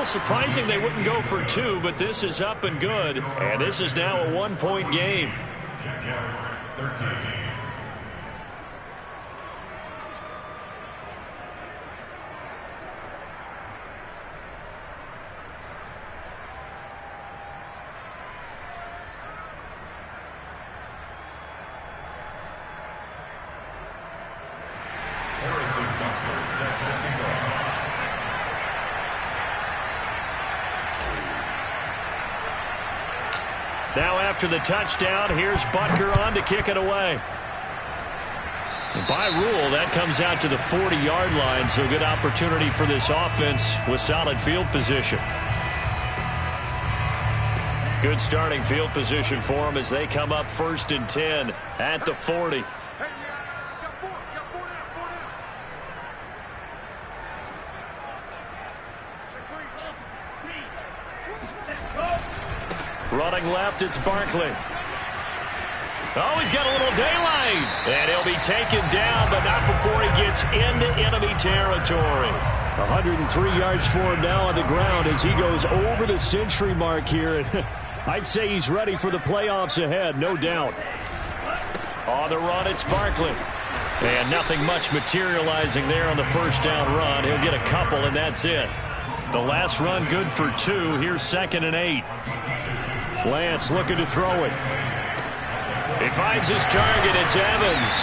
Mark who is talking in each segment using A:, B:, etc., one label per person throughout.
A: little surprising they wouldn't go for two, but this is up and good. And this is now a one-point game.
B: Jaguars 13.
A: Now after the touchdown, here's Butker on to kick it away. By rule, that comes out to the 40-yard line, so good opportunity for this offense with solid field position. Good starting field position for them as they come up 1st and 10 at the 40. Running left, it's Barkley. Oh, he's got a little daylight. And he'll be taken down, but not before he gets into enemy territory. 103 yards for him now on the ground as he goes over the century mark here. I'd say he's ready for the playoffs ahead, no doubt. On the run, it's Barkley. And nothing much materializing there on the first down run. He'll get a couple, and that's it. The last run good for 2. Here's 2nd and 8. Lance looking to throw it. He finds his target. It's Evans.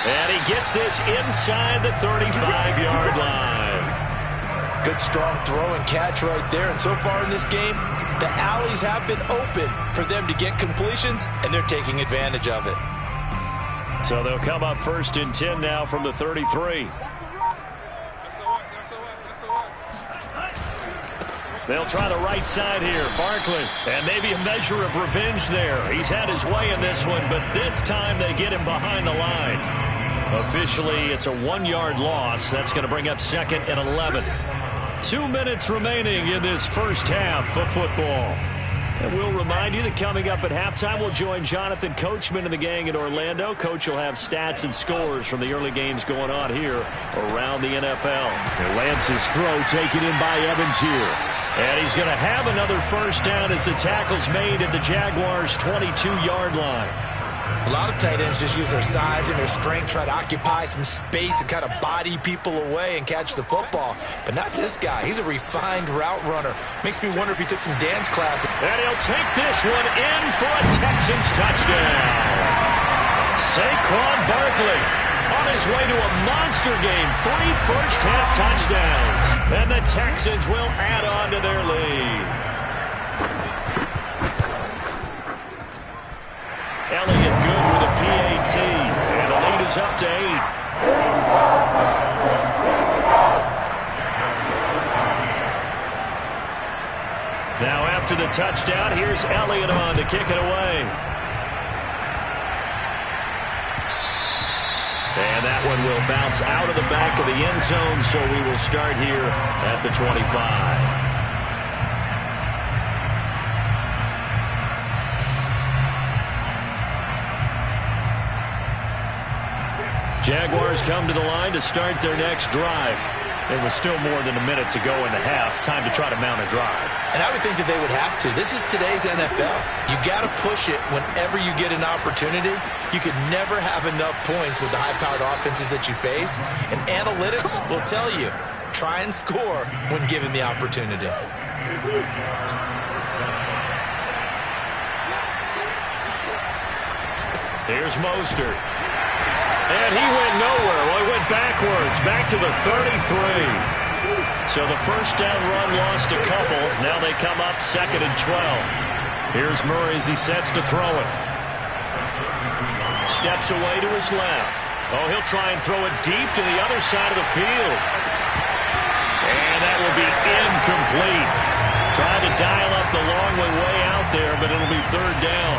A: And he gets this inside the 35-yard line.
C: Good strong throw and catch right there. And so far in this game, the alleys have been open for them to get completions, and they're taking advantage of it.
A: So they'll come up 1st and 10 now from the 33. They'll try the right side here. Barkley. And maybe a measure of revenge there. He's had his way in this one, but this time they get him behind the line. Officially, it's a 1-yard loss. That's going to bring up 2nd and 11. 2 minutes remaining in this first half of football. And we'll remind you that coming up at halftime, we'll join Jonathan Coachman and the gang in Orlando. Coach will have stats and scores from the early games going on here around the NFL. And Lance's throw taken in by Evans here. And he's going to have another first down as the tackle's made at the Jaguars' 22-yard line.
C: A lot of tight ends just use their size and their strength, try to occupy some space and kind of body people away and catch the football. But not this guy. He's a refined route runner. Makes me wonder if he took some dance classes.
A: And he'll take this one in for a Texans touchdown. Saquon Barkley on his way to a monster game. 3 first-half touchdowns. And the Texans will add on to their lead. Elliott good with a PAT. And the lead is up to 8. Now after the touchdown, here's Elliott on to kick it away. And that one will bounce out of the back of the end zone, so we will start here at the 25. Jaguars come to the line to start their next drive. There was still more than a minute to go in the half. Time to try to mount a drive.
C: And I would think that they would have to. This is today's NFL. You got to push it whenever you get an opportunity. You could never have enough points with the high-powered offenses that you face. And analytics will tell you, try and score when given the opportunity.
A: Here's Mostert. And he went nowhere. Well, he went backwards, back to the 33. So the first down run lost a couple. Now they come up 2nd and 12. Here's Murray as he sets to throw it. Steps away to his left. Oh, he'll try and throw it deep to the other side of the field. And that will be incomplete. Trying to dial up the long way out there, but it'll be 3rd down.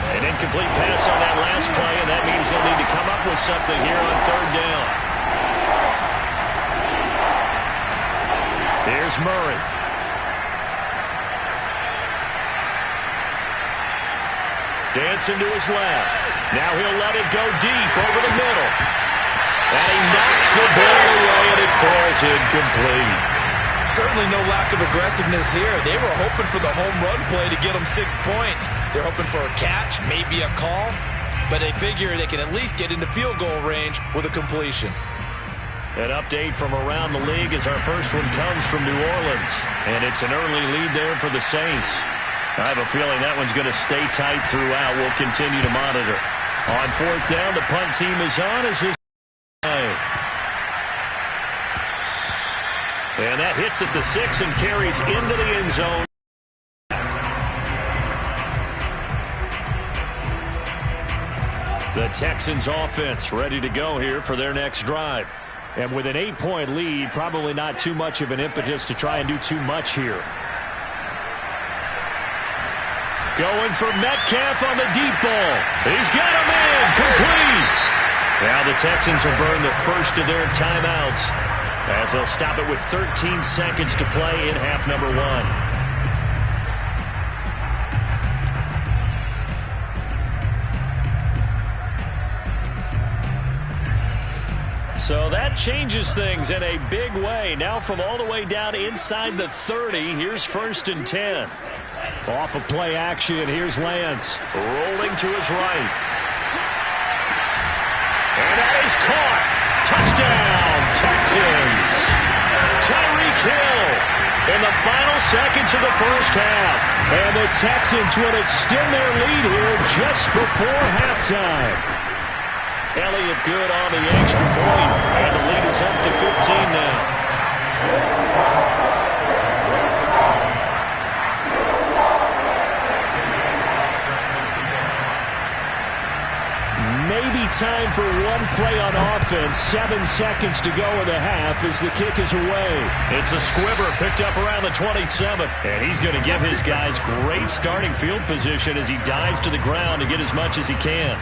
A: An incomplete pass on that last play, and that means they'll need to come up with something here on 3rd down. Here's Murray. Dancing to his left. Now he'll let it go deep over the middle. And he knocks the ball away, and it falls incomplete.
C: Certainly no lack of aggressiveness here. They were hoping for the home run play to get them 6 points. They're hoping for a catch, maybe a call, but they figure they can at least get into field goal range with a completion.
A: An update from around the league as our first one comes from New Orleans. And it's an early lead there for the Saints. I have a feeling that one's going to stay tight throughout. We'll continue to monitor. On fourth down, the punt team is on as this. And that hits at the 6 and carries into the end zone. The Texans offense ready to go here for their next drive. And with an 8-point lead, probably not too much of an impetus to try and do too much here. Going for Metcalf on the deep ball. He's got him in. Complete. Now the Texans will burn the first of their timeouts as they'll stop it with 13 seconds to play in half number 1. So that changes things in a big way. Now from all the way down inside the 30, here's 1st and 10. Off of play action, here's Lance. Rolling to his right. And that is caught. Touchdown, Texans. Tyreek Hill in the final seconds of the first half. And the Texans would extend their lead here just before halftime. Elliott good on the extra point, and the lead is up to 15 now. Maybe time for one play on offense. 7 seconds to go in the half as the kick is away. It's a squibber picked up around the 27. And he's going to give his guys great starting field position as he dives to the ground to get as much as he can.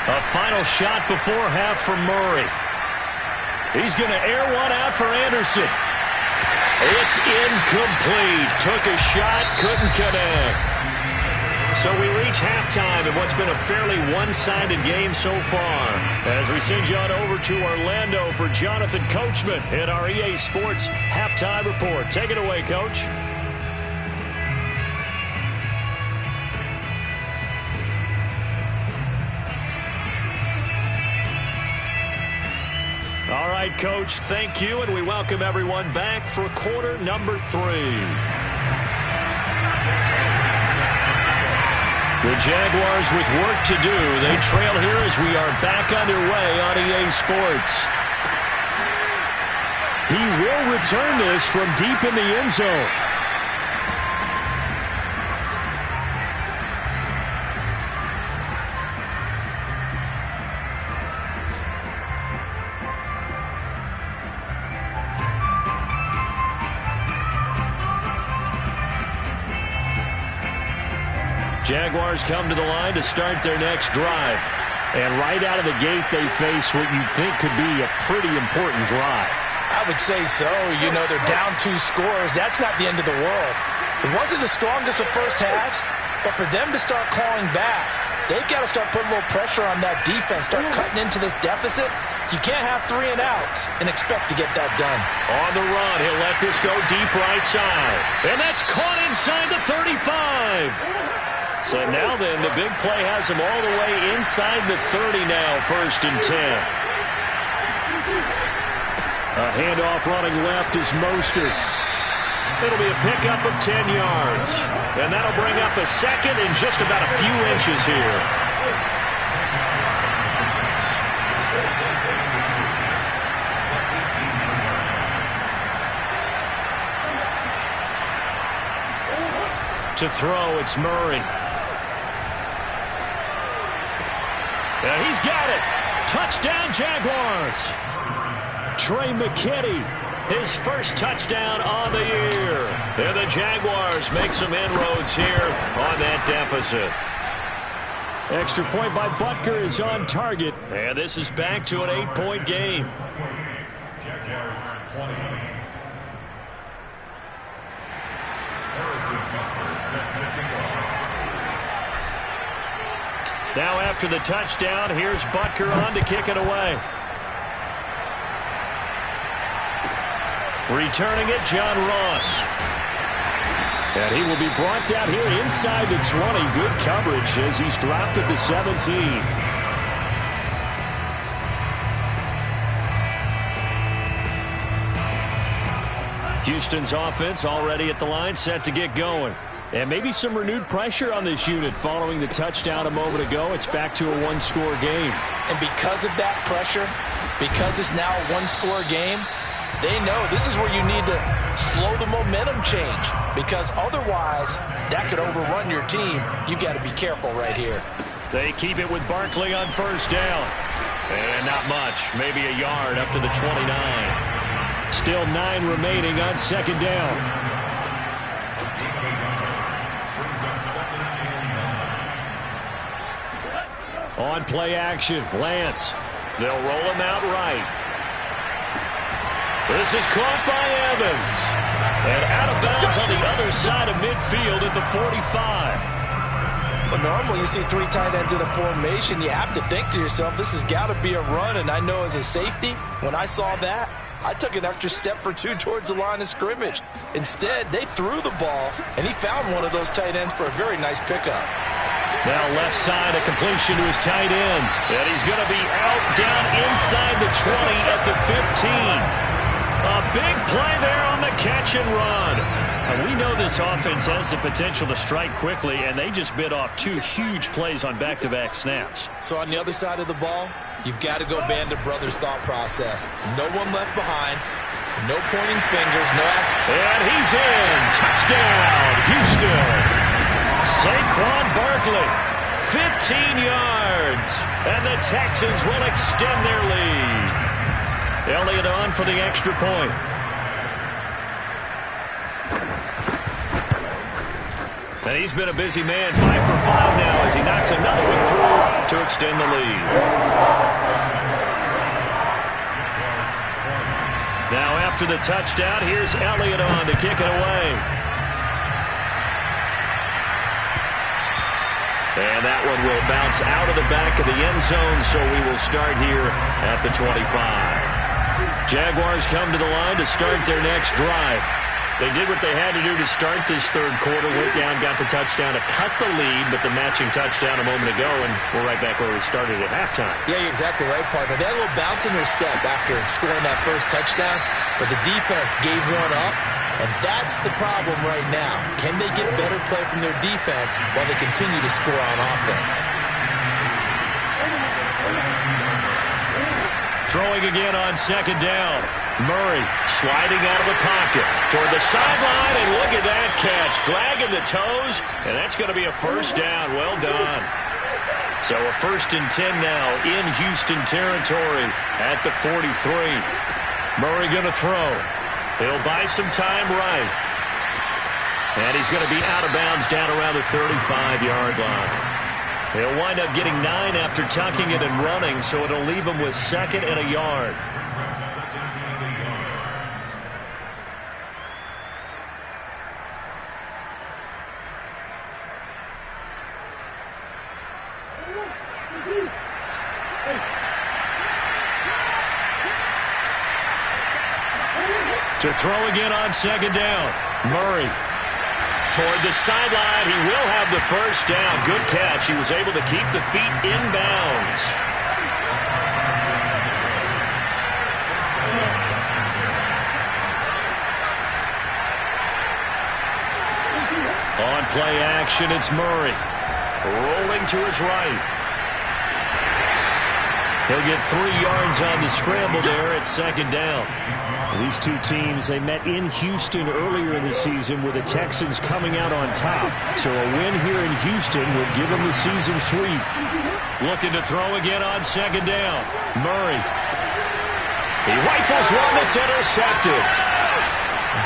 A: A final shot before half for Murray. He's going to air one out for Anderson. It's incomplete. Took a shot, couldn't connect. So we reach halftime in what's been a fairly one-sided game so far. As we send you on over to Orlando for Jonathan Coachman in our EA Sports Halftime Report. Take it away, Coach. All right, Coach, thank you, and we welcome everyone back for quarter number 3. The Jaguars with work to do. They trail here as we are back underway on EA Sports. He will return this from deep in the end zone. Jaguars come to the line to start their next drive. And right out of the gate, they face what you think could be a pretty important drive.
C: I would say so. You know, they're down 2 scores. That's not the end of the world. It wasn't the strongest of first halves, but for them to start clawing back, they've got to start putting a little pressure on that defense, start cutting into this deficit. You can't have 3 and outs and expect to get that done.
A: On the run, he'll let this go deep right side. And that's caught inside the 35. So now then, the big play has him all the way inside the 30 now, 1st and 10. A handoff running left is Mostert. It'll be a pickup of 10 yards. And that'll bring up a second in just about a few inches here. To throw, it's Murray. And he's got it. Touchdown, Jaguars. Trey McKinney, his first touchdown on the year. And the Jaguars make some inroads here on that deficit. Extra point by Butker is on target. And this is back to an 8-point game.
B: Jaguars 20. Harrison Butker
A: Now after the touchdown, here's Butker on to kick it away. Returning it, John Ross. And he will be brought down here inside the 20. Good coverage as he's dropped at the 17. Houston's offense already at the line, set to get going. And maybe some renewed pressure on this unit following the touchdown a moment ago. It's back to a one-score game.
C: And because of that pressure, because it's now a one-score game, they know this is where you need to slow the momentum change, because otherwise that could overrun your team. You've got to be careful right here.
A: They keep it with Barkley on first down. And not much, maybe a yard up to the 29. Still 9 remaining on second down. On play action, Lance. They'll roll him out right. This is caught by Evans. And out of bounds on the other side of midfield at the 45.
C: But normally you see 3 tight ends in a formation, you have to think to yourself, this has got to be a run. And I know as a safety, when I saw that, I took an extra step or 2 towards the line of scrimmage. Instead, they threw the ball, and he found one of those tight ends for a very nice pickup.
A: Now left side, a completion to his tight end. And he's going to be out down inside the 20 at the 15. A big play there on the catch and run. And we know this offense has the potential to strike quickly, and they just bit off 2 huge plays on back-to-back snaps.
C: So on the other side of the ball, you've got to go Band of Brothers thought process. No one left behind. No pointing fingers.
A: And he's in. Touchdown, Houston. Saquon Barkley, 15 yards. And the Texans will extend their lead. Elliott on for the extra point. And he's been a busy man, 5 for 5 now as he knocks another one through to extend the lead. Now after the touchdown, here's Elliott on to kick it away. And that one will bounce out of the back of the end zone, so we will start here at the 25. Jaguars come to the line to start their next drive. They did what they had to do to start this third quarter, went down, got the touchdown to cut the lead, but the matching touchdown a moment ago, and we're right back where we started at halftime.
C: Yeah, you're exactly right, partner. They had a little bounce in their step after scoring that first touchdown, but the defense gave one up, and that's the problem right now. Can they get better play from their defense while they continue to score on offense?
A: Throwing again on second down. Murray sliding out of the pocket toward the sideline, and look at that catch. Dragging the toes, and that's going to be a first down. Well done. So a 1st and 10 now in Houston territory at the 43. Murray going to throw. He'll buy some time right. And he's going to be out of bounds down around the 35-yard line. He'll wind up getting 9 after tucking it and running, so it'll leave him with 2nd and a yard. To throw again on second down. Murray toward the sideline. He will have the first down. Good catch. He was able to keep the feet in bounds. On play action, it's Murray. Rolling to his right. He'll get 3 yards on the scramble there at second down. These 2 teams, they met in Houston earlier in the season with the Texans coming out on top. So a win here in Houston would give them the season sweep. Looking to throw again on second down. Murray. He rifles one that's intercepted.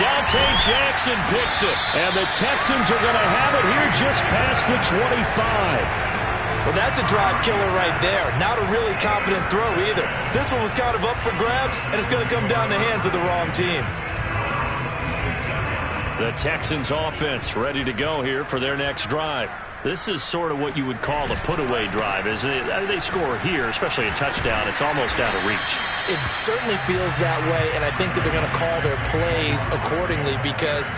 A: Dante Jackson picks it. And the Texans are going to have it here just past the 25.
C: Well, that's a drive killer right there. Not a really confident throw either. This one was kind of up for grabs, and it's going to come down the hands of the wrong team.
A: The Texans offense ready to go here for their next drive. This is sort of what you would call a put-away drive, isn't it? They score here, especially a touchdown. It's almost out of reach.
C: It certainly feels that way, and I think that they're going to call their plays accordingly because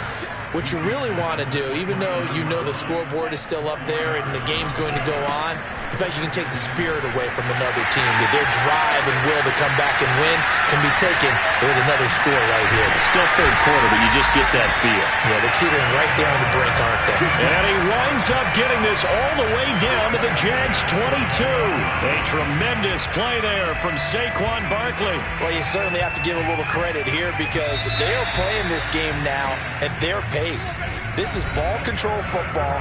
C: what you really want to do, even though you know the scoreboard is still up there and the game's going to go on, in fact, you can take the spirit away from another team. That their drive and will to come back and win can be taken with another score right here.
A: Still third quarter, but you just get that feel.
C: Yeah, they're teetering right there on the brink, aren't they?
A: And he winds up getting this all the way down to the Jags 22. A tremendous play there from Saquon Barkley.
C: Well, you certainly have to give a little credit here because they are playing this game now at their pace. This is ball control football.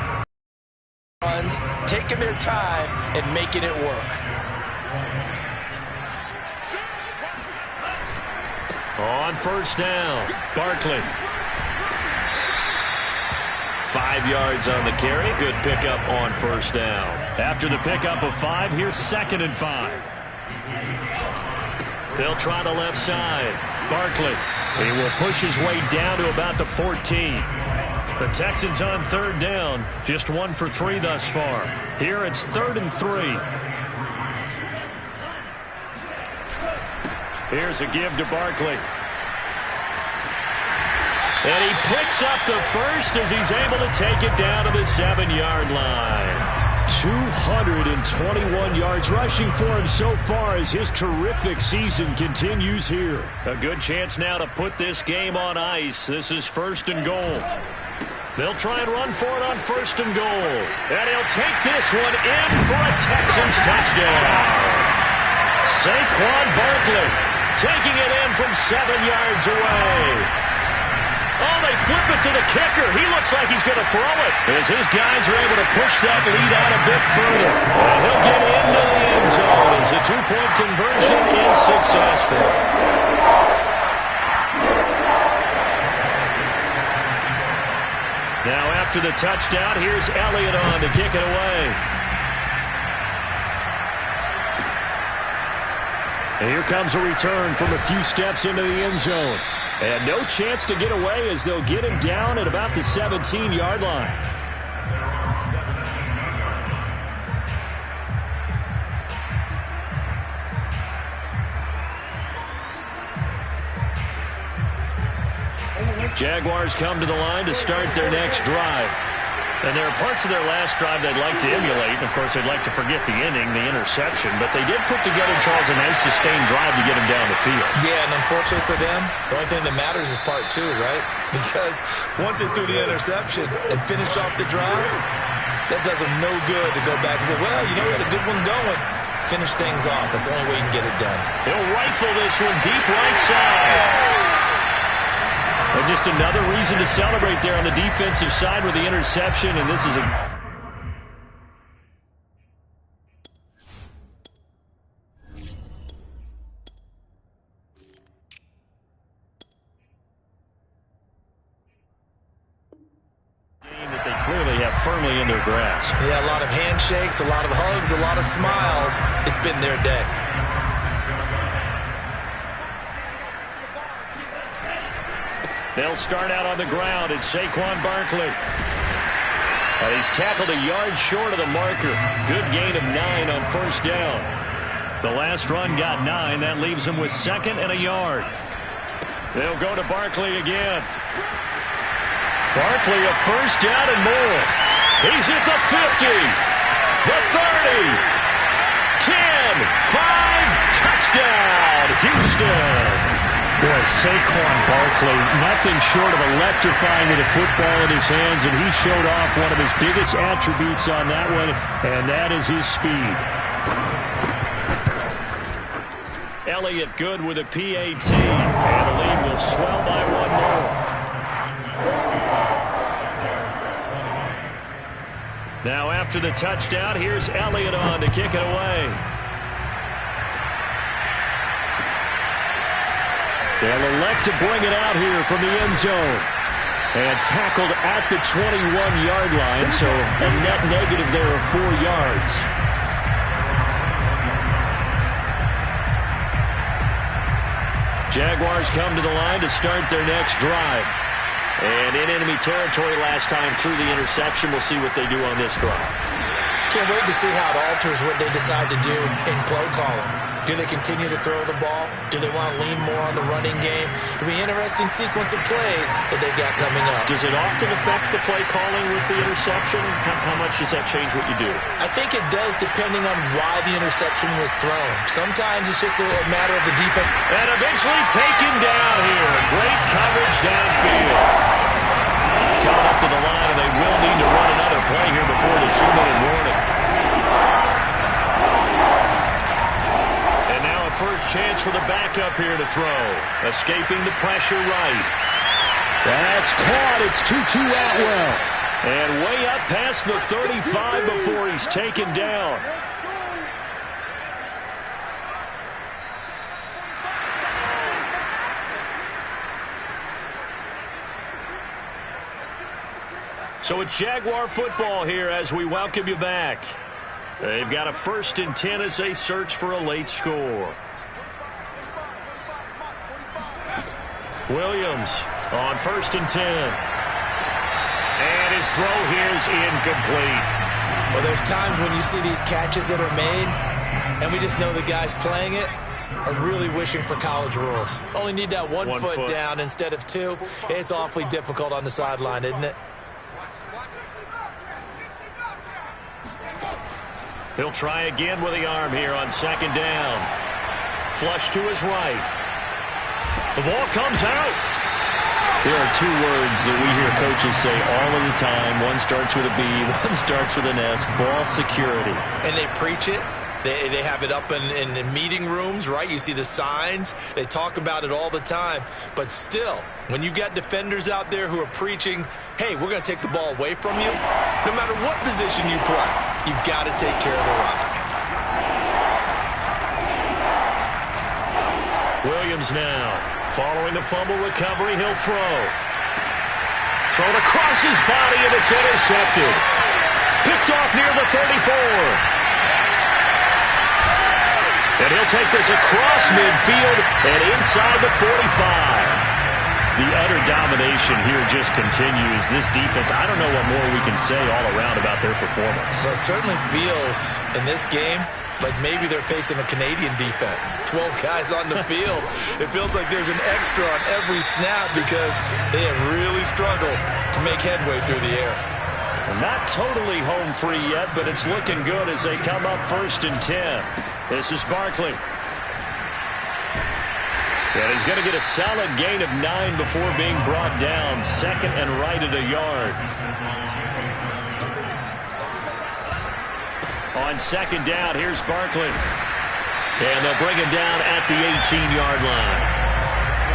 C: Runs, taking their time and making it work.
A: On first down, Barkley. 5 yards on the carry. Good pickup on first down. After the pickup of 5, here's 2nd and 5. They'll try the left side. Barkley. He will push his way down to about the 14. The Texans on 3rd down. Just 1 for 3 thus far. Here it's 3rd and 3. Here's a give to Barkley. And he picks up the first as he's able to take it down to the 7-yard line. 221 yards rushing for him so far as his terrific season continues here. A good chance now to put this game on ice. This is 1st and goal. They'll try and run for it on 1st and goal. And he'll take this one in for a Texans touchdown. Saquon Barkley taking it in from 7 yards away. Oh, they flip it to the kicker. He looks like he's going to throw it as his guys are able to push that lead out a bit further. And he'll get into the end zone as the 2-point conversion is successful. Now after the touchdown, here's Elliott on to kick it away. And here comes a return from a few steps into the end zone. And no chance to get away as they'll get him down at about the 17-yard line. Jaguars come to the line to start their next drive. And there are parts of their last drive they'd like to emulate. And, of course, they'd like to forget the inning, the interception. But they did put together, Charles, a nice sustained drive to get him down the field.
C: Yeah, and unfortunately for them, the only thing that matters is part 2, right? Because once they threw the interception and finished off the drive, that does them no good to go back and say, well, you know, we had a good one going. Finish things off. That's the only way you can get it done.
A: He'll rifle this one deep right side. And just another reason to celebrate there on the defensive side with the interception, and this is a... game that they clearly have firmly in their grasp.
C: Yeah, a lot of handshakes, a lot of hugs, a lot of smiles. It's been their day.
A: They'll start out on the ground. It's Saquon Barkley. And he's tackled a yard short of the marker. Good gain of 9 on first down. The last run got 9. That leaves him with 2nd and a yard. They'll go to Barkley again. Barkley a first down and more. He's at the 50, the 30, 10, 5, touchdown, Houston.
D: Boy, Saquon Barkley, nothing short of electrifying with a football in his hands, and he showed off one of his biggest attributes on that one, and that is his speed.
A: Elliott good with a PAT, and the lead will swell by 1 more. Now after the touchdown, here's Elliott on to kick it away. They'll elect to bring it out here from the end zone. And tackled at the 21-yard line, so a net negative there of 4 yards. Jaguars come to the line to start their next drive. And in enemy territory last time through the interception. We'll see what they do on this drive.
C: Can't wait to see how it alters what they decide to do in play calling. Do they continue to throw the ball? Do they want to lean more on the running game? It'll be an interesting sequence of plays that they've got coming up.
A: Does it often affect the play calling with the interception? How much does that change what you do?
C: I think it does depending on why the interception was thrown. Sometimes it's just a matter of the defense.
A: And eventually taken down here. Great coverage downfield. Coming up to the line, and they will need to run another play here before the 2-minute warning. And now a first chance for the backup here to throw. Escaping the pressure right. That's caught. It's Tutu Atwell. And way up past the 35 before he's taken down. So it's Jaguar football here as we welcome you back. They've got a 1st and 10 as they search for a late score. Williams on 1st and 10. And his throw here is incomplete.
C: Well, there's times when you see these catches that are made, and we just know the guys playing it are really wishing for college rules. Only need that one foot down instead of 2. It's awfully difficult on the sideline, isn't it?
A: He'll try again with the arm here on 2nd down. Flush to his right. The ball comes out. There are 2 words that we hear coaches say all of the time. One starts with a B, one starts with an S. Ball security.
C: And they preach it. They have it up in meeting rooms, right? You see the signs. They talk about it all the time. But still, when you've got defenders out there who are preaching, hey, we're going to take the ball away from you, no matter what position you play, you've got to take care of the rock.
A: Williams now. Following the fumble recovery, he'll throw. Thrown across his body, and it's intercepted. Picked off near the 34. And he'll take this across midfield and inside the 45. The utter domination here just continues. This defense, I don't know what more we can say all around about their performance.
C: Well, it certainly feels in this game like maybe they're facing a Canadian defense. 12 guys on the field. It feels like there's an extra on every snap because they have really struggled to make headway through the air.
A: Not totally home free yet, but it's looking good as they come up 1st and 10. This is Barkley. And he's going to get a solid gain of 9 before being brought down. 2nd and right at a yard. On 2nd down, here's Barkley. And they'll bring him down at the 18-yard line.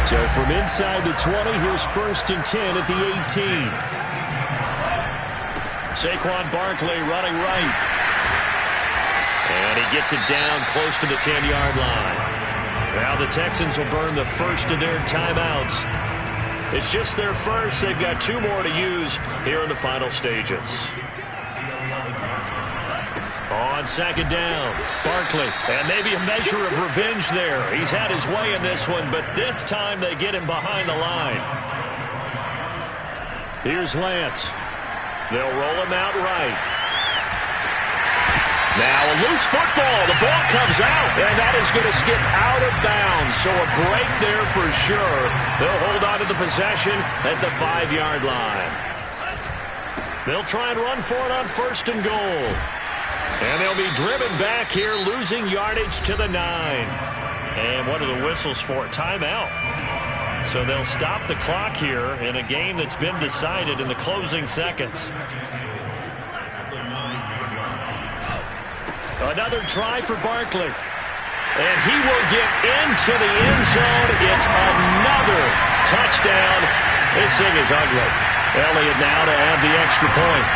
A: So from inside the 20, here's 1st and 10 at the 18. Saquon Barkley running right. And he gets it down close to the 10-yard line. Now the Texans will burn the first of their timeouts. It's just their first. They've got 2 more to use here in the final stages. On 2nd down, Barkley. And maybe a measure of revenge there. He's had his way in this one, but this time they get him behind the line. Here's Lance. They'll roll him out right. Now a loose football. The ball comes out, and that is going to skip out of bounds. So a break there for sure. They'll hold on to the possession at the 5-yard line. They'll try and run for it on 1st and goal. And they'll be driven back here, losing yardage to the 9. And what are the whistles for? Timeout. So they'll stop the clock here in a game that's been decided in the closing seconds. Another try for Barkley. And he will get into the end zone. It's another touchdown. This thing is ugly. Elliott now to add the extra point.